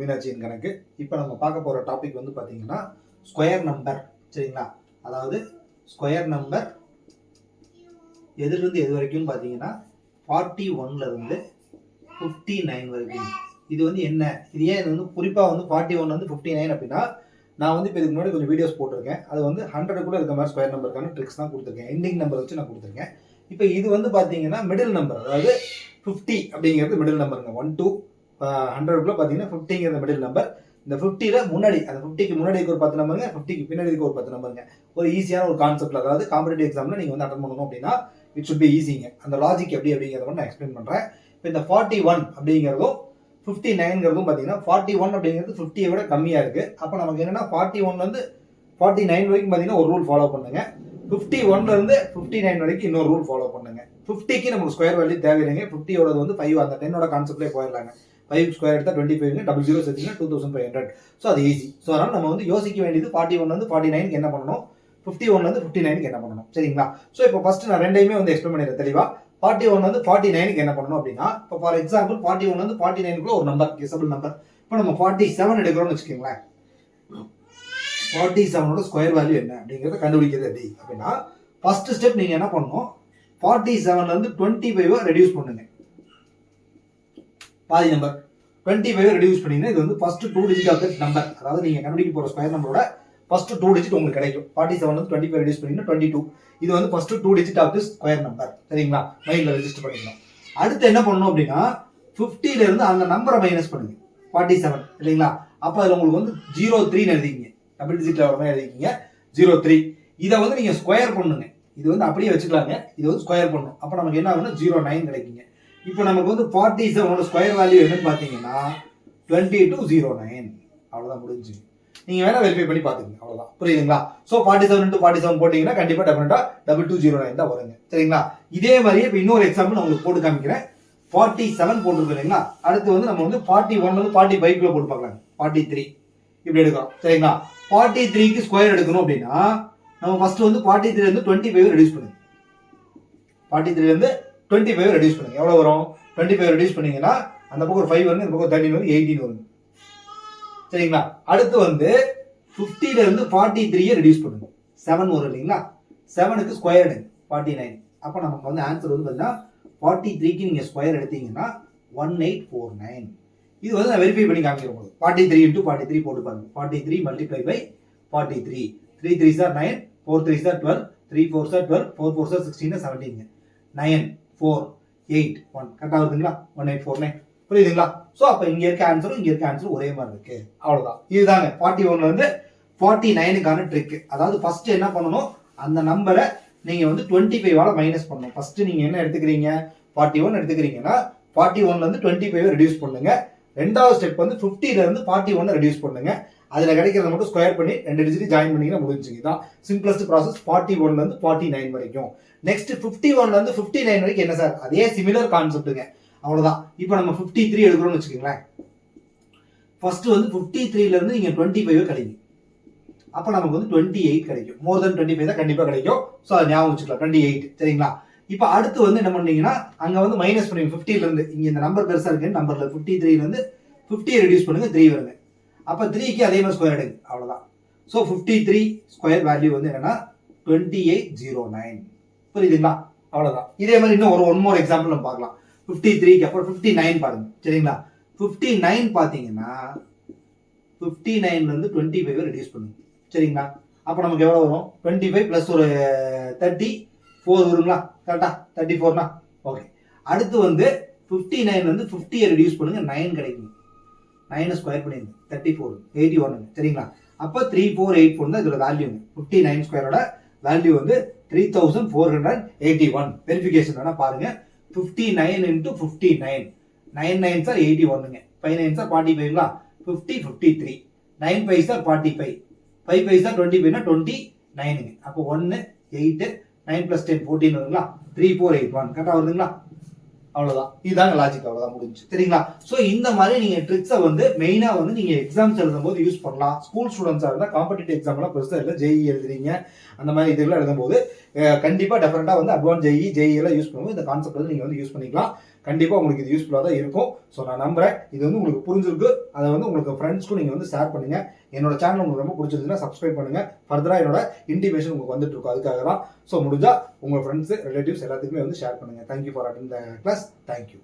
மீனாட்சியின் கணக்கு. இப்போ நம்ம பார்க்க போகிற டாபிக் வந்து பார்த்தீங்கன்னா ஸ்கொயர் நம்பர். சரிங்களா? அதாவது ஸ்கொயர் நம்பர் எதுலேருந்து எது வரைக்கும் பார்த்தீங்கன்னா 41லேருந்து 59 வரைக்கும். இது வந்து என்ன, இது ஏன் இது வந்து குறிப்பாக வந்து 41 59 அப்படின்னா, நான் வந்து இப்போ இதுக்கு முன்னாடி கொஞ்சம் வீடியோஸ் போட்டிருக்கேன். அது வந்து 100 இருக்க மாதிரி ஸ்கொயர் நம்பருக்கான ட்ரிக்ஸ் தான் கொடுத்துருக்கேன். எண்டிங் நம்பர் வச்சு நான் கொடுத்துருக்கேன். இப்போ இது வந்து பார்த்தீங்கன்னா மிடில் நம்பர், அதாவது 50 அப்படிங்கிறது மிடில் நம்பருங்க. 1 to 100 பார்த்தீங்கன்னா 50ங்கிறது மிடில் நம்பர். இந்த 50ல் முன்னாடி, அந்த 50க்கு முன்னாடி ஒரு 10 நம்பருங்க, 50க்கு பின்னாடி இருக்க ஒரு 10 நம்பருங்க. ஒரு ஈஸியான ஒரு கான்செப்ட்ல, அதாவது காம்படிட்டிவ் எக்ஸாமில் நீங்கள் வந்து அட்டன் பண்ணணும் அப்படின்னா இட் ஷுட் பி ஈஸிங்க. அந்த லாஜிக் எப்படி அப்படிங்கிறத நான் எக்ஸ்பிளைன் பண்ணுறேன். இப்போ இந்த 41 அப்படிங்கிறதும் 59ங்கிறதும் பார்த்தீங்கன்னா 41 அப்படிங்கிறது 50 விட கம்மியாக இருக்குது. அப்போ நமக்கு என்னன்னா 41லேருந்து 49 வரைக்கும் பார்த்தீங்கன்னா ஒரு ரூல் ஃபாலோ பண்ணுங்க. 51லேருந்து 59 வரைக்கும் இன்னொரு ரூல் ஃபாலோ பண்ணுங்க. 50க்கு நமக்கு ஸ்கொயர் வேல்யூ தேவையில்லைங்க. 50யோட வந்து 5, அந்த 10ஓட கான்செப்ட்லேயே போயிடலாங்க. 5 ஸ்கொயர் எடுத்தால் 25, 00 சேர்த்தீங்கன்னா 2500. ஸோ அது ஈஸி. ஸோ அதனால் நம்ம வந்து யோசிக்க வேண்டியது 41லேருந்து 49க்கு என்ன பண்ணணும், 51லேருந்து 59க்கு என்ன பண்ணணும். சரிங்களா? ஸோ இப்போ ஃபர்ஸ்ட் நான் ரெண்டையுமே வந்து எக்ஸ்பிளைன் பண்ணிடுறேன் தெளிவாக. 41லேருந்து 49க்கு என்ன பண்ணணும் அப்படின்னா, இப்போ ஃபார் எக்ஸாம்பிள் 41லேருந்து 49க்குள்ள ஒரு நம்பர், கெஸபிள் நம்பர். இப்போ நம்ம 47 எடுக்கிறோம்னு வச்சுக்கோங்களேன். 47ஓட ஸ்கொயர் வேல்யூ என்ன அப்படிங்கிறத கண்டுபிடிக்கிறது எப்படி அப்படின்னா, ஃபர்ஸ்ட் ஸ்டெப் நீங்கள் என்ன பண்ணணும், 47லேருந்து 25 ரெடியூஸ் பண்ணுங்க. பாதி நம்பர் 25 ரெடியூஸ் பண்ணீங்கன்னா இது வந்து first 2 digit of that number, அதாவது நீங்கள் கண்டுபிடிக்க போகிற ஸ்கொயர் நம்பரோட ஃபர்ஸ்ட் 2 டிஜிட் உங்களுக்கு கிடைக்கும். 47லேருந்து 25 ரெடியூஸ் பண்ணீங்கன்னா 22. இது வந்து first 2 digit of this square number. சரிங்களா? மைண்டில் ரெஜிஸ்டர் பண்ணிக்கணும். அடுத்து என்ன பண்ணணும் அப்படின்னா, 50லேருந்து அந்த நம்பரை மைனஸ் பண்ணுங்க. 47 இல்லைங்களா? அப்போ அதில் உங்களுக்கு வந்து 03 எழுதிக்கிங்க. டபுள் டிஜிட்ல வர மாதிரி எழுதிக்கிங்க 03. இதை வந்து நீங்கள் ஸ்கொயர் பண்ணுங்க. இது வந்து அப்படியே வச்சுக்கலாங்க. இது வந்து ஸ்கொயர் பண்ணணும். அப்போ நமக்கு என்ன ஆகும்னா 09 கிடைக்குங்க. இப்போ நமக்கு வந்து 47ஓட ஸ்கொயர் வேல்யூ என்னன்னு பார்த்தீங்கன்னா 2209. அவ்வளோதான், முடிஞ்சு. நீங்கள் வேணா வெரிஃபை பண்ணி பார்த்துக்கங்க. அவ்வளோதான், புரியுதுங்களா? ஸோ 47 into 47 போட்டிங்கன்னா கண்டிப்பாக டெஃபினட்டாக 2209 தான் வருங்க. சரிங்களா? இதே மாதிரியே இப்போ இன்னொரு எக்ஸாம்பிள் நான் உங்களுக்கு போட்டு காமிக்கிறேன். 47 போட்டுருக்கோம் இல்லைங்களா? அடுத்து வந்து நம்ம வந்து 41 45 போட்டு பார்க்கலாம். 43 இப்படி எடுக்கிறோம். சரிங்களா? 43க்கு ஸ்கொயர் எடுக்கணும் அப்படின்னா நம்ம ஃபர்ஸ்ட் வந்து 43லேருந்து 25 ரெடியூஸ் பண்ணுங்க. 43லேருந்து 25 ரெடியூஸ் பண்ணுங்க. எவ்வளோ வரும்? 25 ரெடியூஸ் பண்ணீங்கன்னா அந்த பக்கம் ஒரு 5 வருங்க, இந்த பக்கம் 13 வரும், 18 வருங்க. சரிங்களா? அடுத்து வந்து 50லேருந்து 43 ரெடியூஸ் பண்ணுங்க. 7 வரும் இல்லைங்களா? 7க்கு ஸ்கொயர் எடுங்க 49. அப்போ நமக்கு வந்து ஆன்சர் வந்து பார்த்தீங்கன்னா 43க்கு நீங்கள் ஸ்கொயர் எடுத்தீங்கன்னா 1849. இது வந்து நான் வெரிஃபை பண்ணி காமிக்கிறேன் உங்களுக்கு. 43 into 43 போட்டு பாருங்க. 43 multiply by 43. 3 3s are 9, 4 3s are 12, 3 4s are 12, 4 4s are 16, 17. 9 4 8 1 கரெக்டாக வருதுங்களா? 1849. புரியுதுங்களா? ஸோ அப்போ இங்கே இருக்க ஆன்சரும் இங்கே இருக்க ஆன்சரும் ஒரே மாதிரி இருக்கு. அவ்வளோதான். இதுதாங்க 41லேருந்து 49க்கான ட்ரிக். அதாவது ஃபர்ஸ்ட் என்ன பண்ணணும், அந்த நம்பரை நீங்கள் வந்து 25ஆல மைனஸ் பண்ணணும். ஃபர்ஸ்ட் நீங்கள் என்ன எடுத்துக்கிறீங்க, 41 எடுத்துக்கிறீங்கன்னா 41லேருந்து 25 ரெடியூஸ் பண்ணுங்க. ரெண்டாவது ஸ்டெப் வந்து 50லேருந்து 41 ரெடியூஸ் பண்ணுங்க. அதில் கிடைக்கிறத மட்டும் ஸ்கொயர் பண்ணி 2 டிஜிட் ஜாயின் பண்ணிங்கன்னா முடிஞ்சுங்க. தான் சிம்பிளஸ்ட் ப்ராசஸ் 41லேருந்து 49 வரைக்கும். நெக்ஸ்ட் 51லேருந்து 59 வரைக்கும் என்ன சார், அதே சிமிலர் கான்செப்ட்டுங்க. அவ்வளோதான். இப்போ நம்ம 53 எடுக்கிறோம்னு வச்சுக்கோங்களேன். ஃபர்ஸ்ட் வந்து 53லேருந்து நீங்கள் 25 கிடைக்கும். அப்போ நமக்கு வந்து 28 கிடைக்கும். மோர் தென் 25 தான் கண்டிப்பாக கிடைக்கும். ஸோ அதை ஞாபகம் வச்சுக்கலாம், 28. சரிங்களா? இப்போ அடுத்து வந்து என்ன பண்ணீங்கன்னா, அங்கே வந்து மைனஸ் பண்ணுவீங்க 50லேருந்து. இங்கே இந்த நம்பர் பெருசாக இருக்குன்னு நம்பரில் 53லேருந்து 50 ரெடியூஸ் பண்ணுங்க, 3 வருங்க. அப்போ 3க்கு அதே மாதிரி ஸ்கொயர் எடுங்க. அவ்வளோதான். ஸோ 53 ஸ்கொயர் வேல்யூ வந்து என்னன்னா 2809. புரியுதுங்களா? அவ்வளோதான். இதே மாதிரி இன்னும் ஒரு ஒன் மோர் எக்ஸாம்பிள் நம்ம பார்க்கலாம். 53க்கு அப்புறம் 59 பாருங்க. சரிங்களா? 59 பார்த்தீங்கன்னா 59லேருந்து 25 ரெடியூஸ் பண்ணுங்க. சரிங்களா? அப்போ நமக்கு எவ்வளோ வரும்? 25 ப்ளஸ் ஒரு 34 வருங்களா? கரெக்டா? 34னா ஓகே. அடுத்து வந்து 59லேருந்து 50 ரெடியூஸ் பண்ணுங்க, 9 கிடைக்கும். 9 ஸ்கொயர் பண்ணிடுங்க, 34 81. சரிங்களா? அப்போ 3484 தான் இதோட வேல்யூங்க. 59 ஸ்கொயரோட வேல்யூ வந்து 3481. வெரிஃபிகேஷன் வேணா பாருங்க. 59 into 59. 9 9s are 81ங்க. 5 9s are 45ங்களா? 50 53. 9 5s are 45. 5 5s are 25னா 29ங்க. அப்போ 1 8 9 plus 10 14 வருங்களா? 3481 கரெக்டாக வருதுங்களா? அவ்வளோதான். இதுதாங்க லாஜிக். அவ்வளோதான், முடிஞ்சு. சரிங்களா? ஸோ இந்த மாதிரி நீங்கள் ட்ரிக்ஸை வந்து மெயினாக வந்து நீங்கள் எக்ஸாம்ஸ் எழுதும்போது யூஸ் பண்ணலாம். ஸ்கூல் ஸ்டூடெண்ட்ஸாக இருந்தால் காம்படிட்டிவ் எக்ஸாம்லாம் பெருசாக இல்லை, ஜேஇ எழுதுறீங்க அந்த மாதிரி இதெல்லாம் எழுதும்போது கண்டிப்பாக டெஃபினட்டாக வந்து அட்வான்ஸ் ஜேஇ எல்லாம் யூஸ் பண்ணும்போது இந்த கான்செப்ட் வந்து நீங்கள் வந்து யூஸ் பண்ணிக்கலாம். கண்டிப்பாக உங்களுக்கு இது யூஸ்ஃபுல்லாக தான் இருக்கும். ஸோ நான் நம்புறேன் இது வந்து உங்களுக்கு புரிஞ்சிருக்கு. அதை வந்து உங்களுக்கு ஃப்ரெண்ட்ஸ்க்கும் நீங்கள் வந்து ஷேர் பண்ணுங்க. என்னோட சேனல் உங்களுக்கு ரொம்ப பிடிச்சிருந்துச்சுன்னா சப்ஸ்கிரைப் பண்ணுங்க. ஃபர்தராக என்னோட இன்டிமேஷன் உங்களுக்கு வந்துட்டு இருக்கும். அதுக்காக தான். ஸோ முடிஞ்சா உங்கள் ஃப்ரெண்ட்ஸ் ரிலேட்டிவ்ஸ் எல்லாத்துக்குமே வந்து ஷேர் பண்ணுங்க. Thank you for attend the class. Thank you.